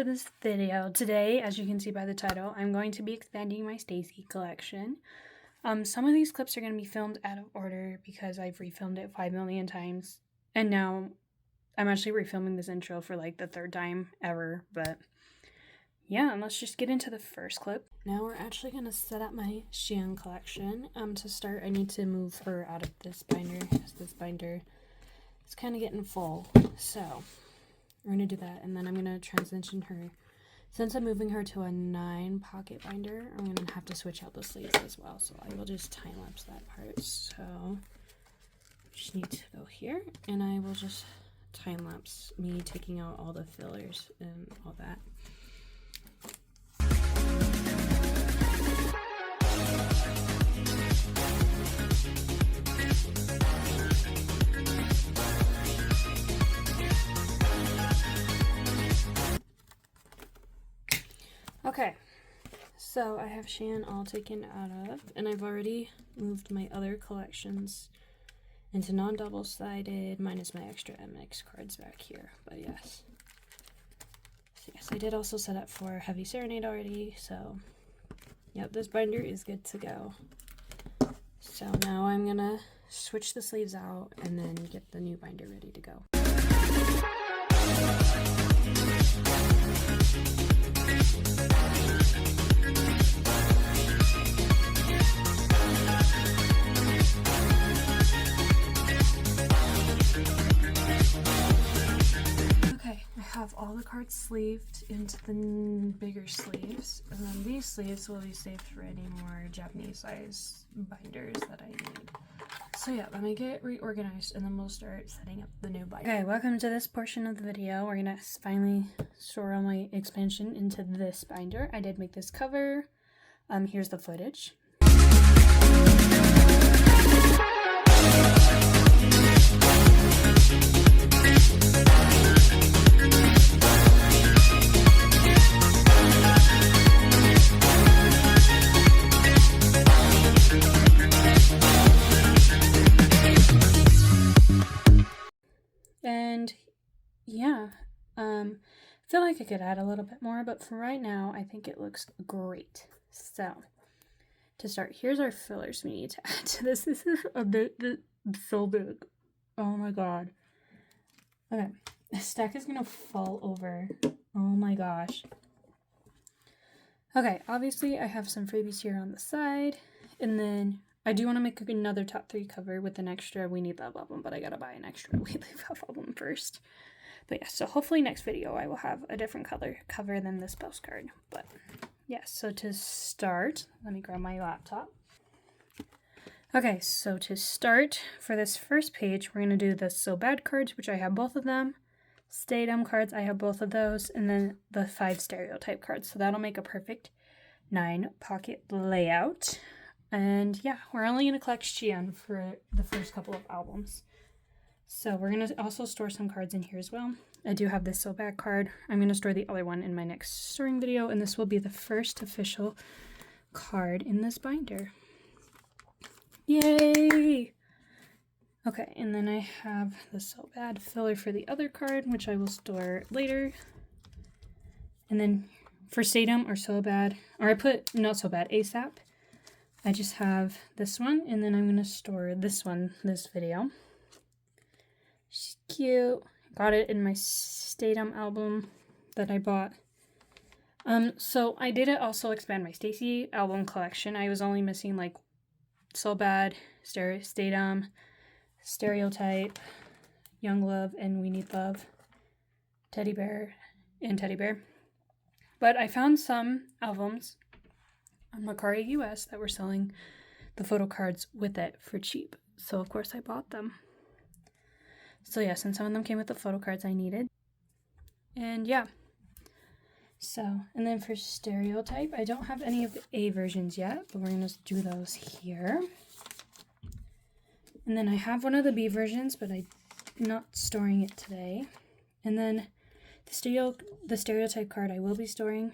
this video. Today, as you can see by the title, I'm going to be expanding my stayc collection. Some of these clips are going to be filmed out of order because I've refilmed it 5 million times. And now I'm actually refilming this intro for like the 3rd time ever. But yeah, let's just get into the first clip. Now we're actually going to set up my Shein collection. To start, I need to move her out of this binder, because this binder is kind of getting full. So we're going to do that, and then I'm going to transition her. Since I'm moving her to a 9 pocket binder, I'm going to have to switch out the sleeves as well, so I will just time-lapse that part. So just need to go here, and I will just time-lapse me taking out all the fillers and all that. Okay, so I have Shein all taken out of, and I've already moved my other collections into non-double-sided, minus my extra MX cards back here, but yes. So yes, I did also set up for Heavy Serenade already, so yep, this binder is good to go. So now I'm gonna switch the sleeves out and then get the new binder ready to go. Have all the cards sleeved into the bigger sleeves, and then these sleeves will be saved for any more Japanese size binders that I need. So yeah, let me get reorganized and then we'll start setting up the new binder. Okay, welcome to this portion of the video. We're gonna finally store all my expansion into this binder. I did make this cover. Here's the footage. And yeah, I feel like I could add a little bit more, but for right now, I think it looks great. So, to start, here's our fillers we need to add to this. This is a bit so big. Oh my god. Okay, the stack is gonna fall over. Oh my gosh. Okay, obviously I have some freebies here on the side, and then I do want to make another top 3 cover with an extra We Need Love album, but I gotta buy an extra We Need Love album first. But yeah, so hopefully next video I will have a different color cover than this postcard. But yeah, so to start, let me grab my laptop. Okay, so to start, for this first page, we're going to do the So Bad cards, which I have both of them. Stay Dumb cards, I have both of those. And then the 5 stereotype cards. So that'll make a perfect 9 pocket layout. And yeah, we're only going to collect Shein for the first couple of albums. So we're going to also store some cards in here as well. I do have this So Bad card. I'm going to store the other one in my next storing video. And this will be the first official card in this binder. Yay! Okay, and then I have the So Bad filler for the other card, which I will store later. And then for Stay Dumb or So Bad, or I put Not So Bad ASAP, I just have this one, and then I'm going to store this one this video. She's cute. Got it in my Stay Dumb album that I bought. So I did also expand my stayc album collection. I was only missing like So Bad, Stay Dumb, Stereotype, Young Love, and We Need Love, Teddy Bear, and Teddy Bear. But I found some albums on Mercari US that were selling the photo cards with it for cheap. So of course I bought them. So yes, and some of them came with the photo cards I needed. And yeah. So, and then for Stereotype, I don't have any of the A versions yet, but we're going to do those here. And then I have one of the B versions, but I'm not storing it today. And then the Stereotype card I will be storing.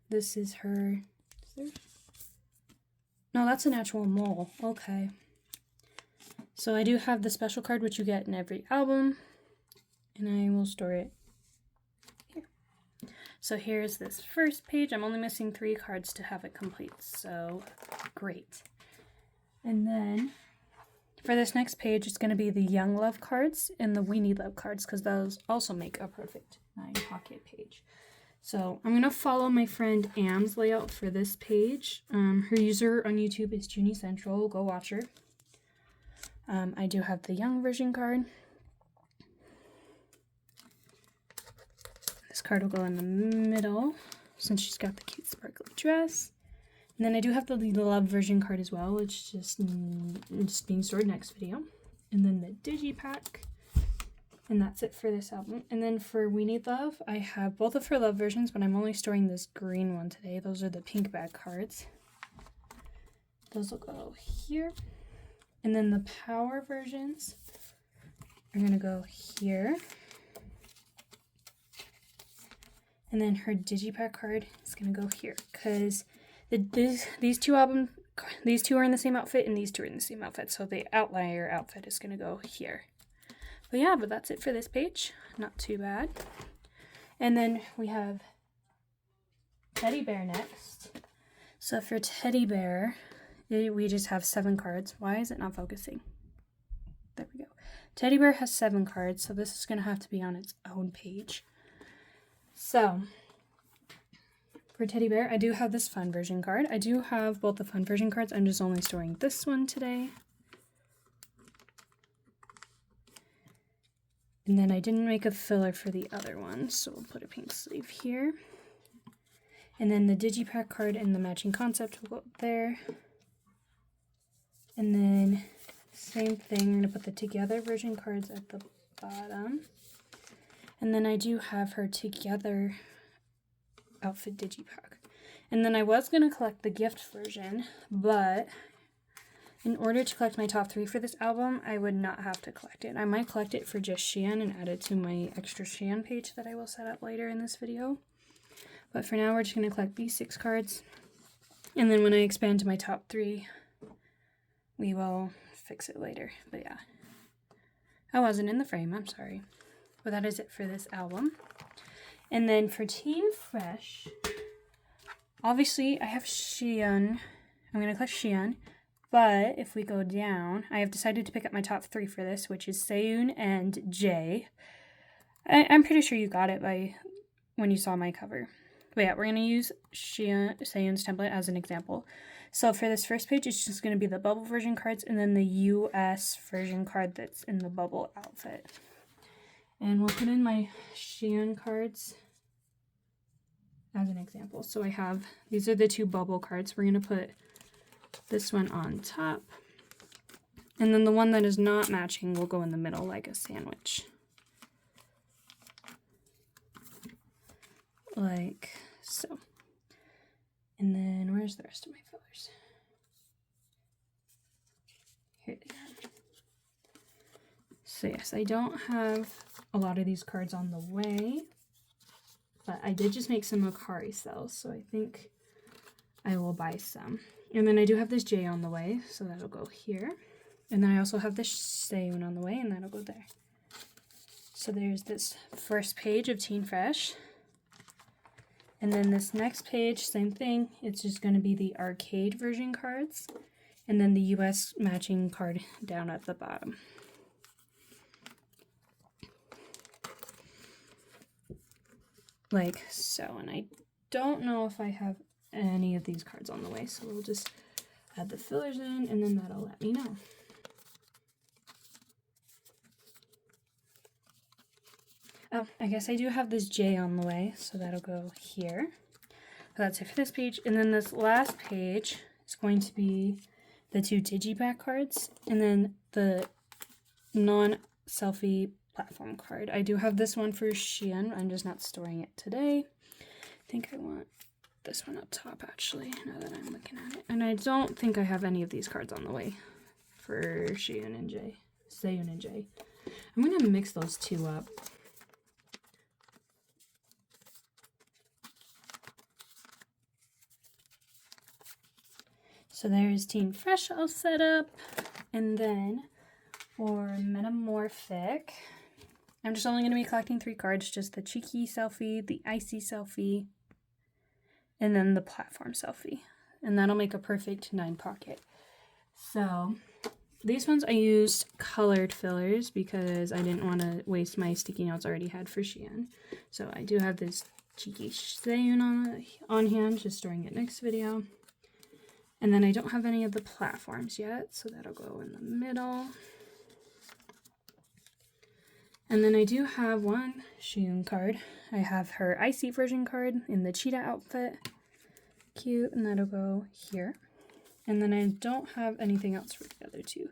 This is her... No, that's an actual mole. Okay. So I do have the special card, which you get in every album. And I will store it here. So here's this first page. I'm only missing 3 cards to have it complete, so great. And then for this next page, it's going to be the Young Love cards and the We Need Love cards, because those also make a perfect 9 pocket page. So I'm going to follow my friend Am's layout for this page. Her user on YouTube is Junie Central. Go watch her. I do have the Young version card. This card will go in the middle since she's got the cute sparkly dress. And then I do have the Love version card as well, which is just being stored next video. And then the Digipack. And that's it for this album. And then for We Need Love, I have both of her Love versions, but I'm only storing this green one today. Those are the pink bag cards. Those will go here. And then the Power versions are going to go here. And then her Digipack card is going to go here, because these two are in the same outfit and these two are in the same outfit. So the outlier outfit is going to go here. But yeah, but that's it for this page. Not too bad. And then we have Teddy Bear next. So for Teddy Bear, we just have 7 cards. Why is it not focusing? There we go. Teddy Bear has 7 cards, so this is going to have to be on its own page. So for Teddy Bear, I do have this Fun version card. I do have both the Fun version cards. I'm just only storing this one today. And then I didn't make a filler for the other one, so we'll put a pink sleeve here. And then the Digipack card and the matching concept will go up there. And then same thing, I'm going to put the Together version cards at the bottom. And then I do have her Together outfit Digipack. And then I was going to collect the gift version, but in order to collect my top 3 for this album, I would not have to collect it. I might collect it for just Shein and add it to my extra Shein page that I will set up later in this video. But for now, we're just going to collect these 6 cards. And then when I expand to my top 3, we will fix it later. But yeah, I wasn't in the frame, I'm sorry. But that is it for this album. And then for Team Fresh, obviously I have Shein. I'm going to collect Shein. But if we go down, I have decided to pick up my top 3 for this, which is Seeuns and Jae. I'm pretty sure you got it by when you saw my cover. But yeah, we're going to use Seeuns template as an example. So for this first page, it's just going to be the bubble version cards and then the US version card that's in the bubble outfit. And we'll put in my Shein cards as an example. So I have, these are the 2 bubble cards. We're going to put this one on top. And then the one that is not matching will go in the middle like a sandwich. Like so. And then where's the rest of my fillers? Here they are. So yes, I don't have a lot of these cards on the way, but I did just make some Akari cells, so I think I will buy some. And then I do have this J on the way, so that'll go here. And then I also have this Seeuns on the way, and that'll go there. So there's this first page of Teen Fresh. And then this next page, same thing. It's just going to be the arcade version cards. And then the US matching card down at the bottom. Like so. And I don't know if I have any of these cards on the way, so we'll just add the fillers in, and then that'll let me know. Oh, I guess I do have this J on the way, so that'll go here. So that's it for this page. And then this last page is going to be the 2 Digipack cards, and then the non-selfie platform card. I do have this one for Shein. I'm just not storing it today. I think I want this one up top, actually, now that I'm looking at it. And I don't think I have any of these cards on the way for Seeuns and Jae. I'm going to mix those 2 up. So there's Teen Fresh all set up. And then for Metamorphic, I'm just only going to be collecting 3 cards, just the cheeky selfie, the icy selfie, and then the platform selfie. And that'll make a perfect 9 pocket. So these ones I used colored fillers because I didn't want to waste my sticky notes I already had for Shein. So I do have this cheeky seiyun on hand, just storing it next video. And then I don't have any of the platforms yet, so that'll go in the middle. And then I do have one Shein card. I have her icy version card in the cheetah outfit. Cute, and that'll go here. And then I don't have anything else for the other 2.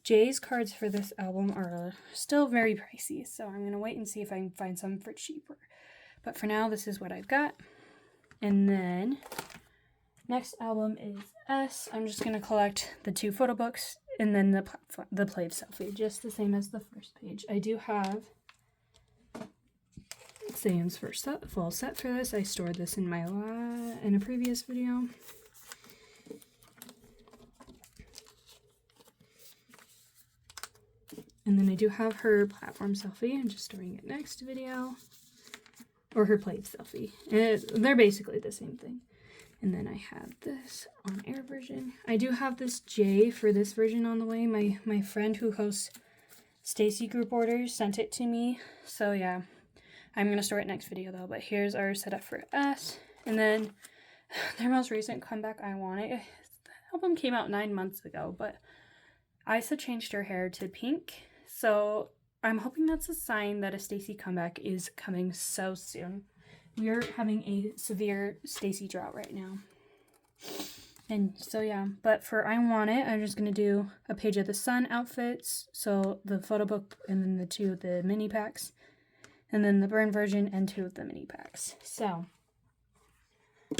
Jay's cards for this album are still very pricey, so I'm going to wait and see if I can find some for cheaper. But for now, this is what I've got. And then next album is S. I'm just going to collect the 2 photo books and then the play selfie, just the same as the first page. I do have seeuns first full set for this. I stored this in a previous video. And then I do have her platform selfie. I'm just storing it next video. Or her plate selfie. And they're basically the same thing. And then I have this on air version. I do have this J for this version on the way. My friend who hosts stayc group orders sent it to me. So yeah, I'm going to store it next video though. But here's our setup for S. And then their most recent comeback, I Want It. The album came out 9 months ago. But Isa changed her hair to pink. So I'm hoping that's a sign that a stayc comeback is coming so soon. We're having a severe stayc drought right now. And so yeah, but for I Want It, I'm just going to do a page of the sun outfits. So the photo book and then the 2 of the mini packs. And then the burn version and 2 of the mini packs. So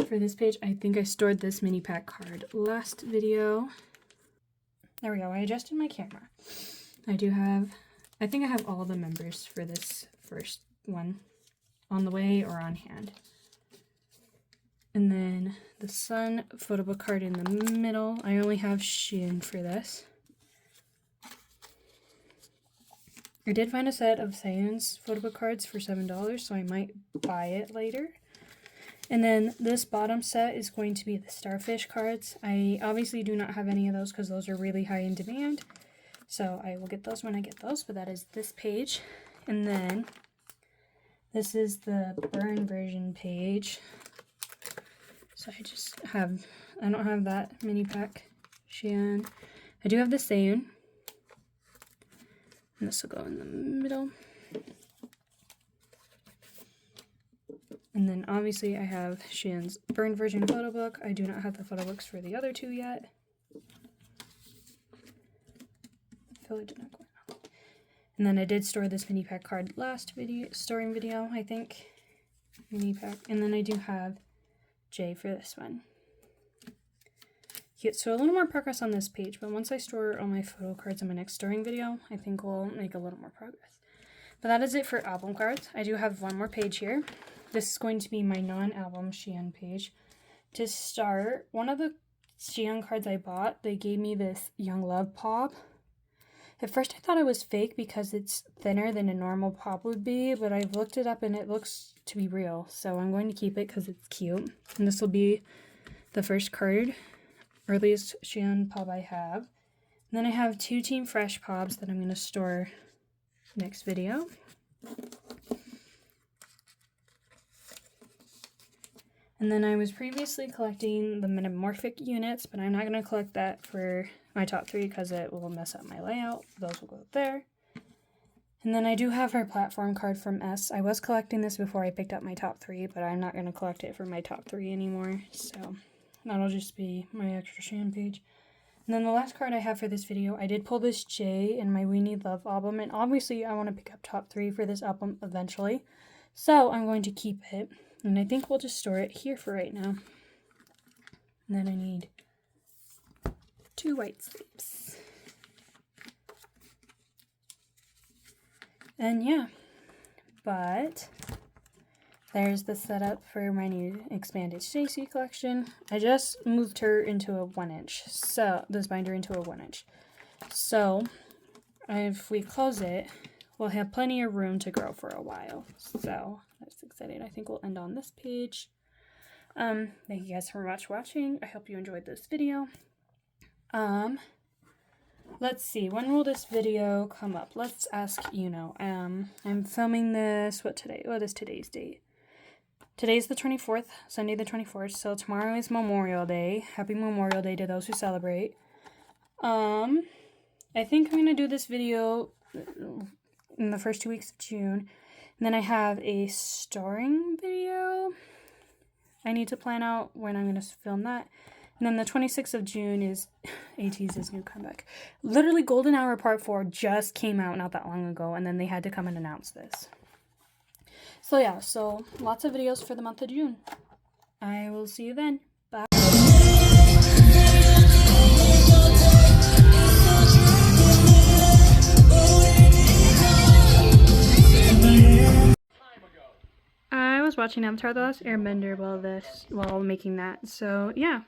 for this page, I think I stored this mini pack card last video. There we go. I adjusted my camera. I think I have all the members for this first one on the way or on hand. And then the sun photo book card in the middle. I only have Shein for this. I did find a set of seeuns photo book cards for $7, so I might buy it later. And then this bottom set is going to be the starfish cards. I obviously do not have any of those because those are really high in demand. So I will get those when I get those, but that is this page. And then this is the burn version page. So I don't have that mini pack Shein. I do have the seiyun. And this will go in the middle. And then obviously I have Shein's burn version photo book. I do not have the photo books for the other 2 yet. And then I did store this mini pack card last storing video, I think. Mini pack. And then I do have J for this one. Cute. So a little more progress on this page, but once I store all my photo cards in my next storing video, I think we'll make a little more progress. But that is it for album cards. I do have one more page here. This is going to be my non-album Shein page. To start, one of the Shein cards I bought, they gave me this Young Love pop. At first I thought it was fake because it's thinner than a normal pop would be, but I've looked it up and it looks to be real. So I'm going to keep it because it's cute. And this will be the first card, earliest Shein pop I have. And then I have 2 Team Fresh pops that I'm going to store next video. And then I was previously collecting the metamorphic units, but I'm not going to collect that for my top 3 because it will mess up my layout. Those will go there. And then I do have her platform card from S. I was collecting this before I picked up my top 3, but I'm not going to collect it for my top 3 anymore. So that'll just be my extra Shein page. And then the last card I have for this video, I did pull this J in my We Need Love album. And obviously I want to pick up top 3 for this album eventually. So I'm going to keep it. And I think we'll just store it here for right now. And then I need 2 white sleeves. And yeah, but there's the setup for my new expanded stayc collection. I just moved her into a 1-inch, so this binder into a 1-inch. So if we close it, we'll have plenty of room to grow for a while. So that's exciting. I think we'll end on this page. Thank you guys so much for watching. I hope you enjoyed this video. Let's see, when will this video come up? Let's ask I'm filming this, what is today's date? Today's the 24th, Sunday the 24th, so tomorrow is Memorial Day. Happy Memorial Day to those who celebrate. I think I'm going to do this video in the first 2 weeks of June. And then I have a starring video. I need to plan out when I'm going to film that. And then the 26th of June is ATEEZ's new comeback. Literally, Golden Hour Part 4 just came out not that long ago, and then they had to come and announce this. So yeah, so lots of videos for the month of June. I will see you then. Bye. I was watching Avatar: The Last Airbender while making that, so yeah.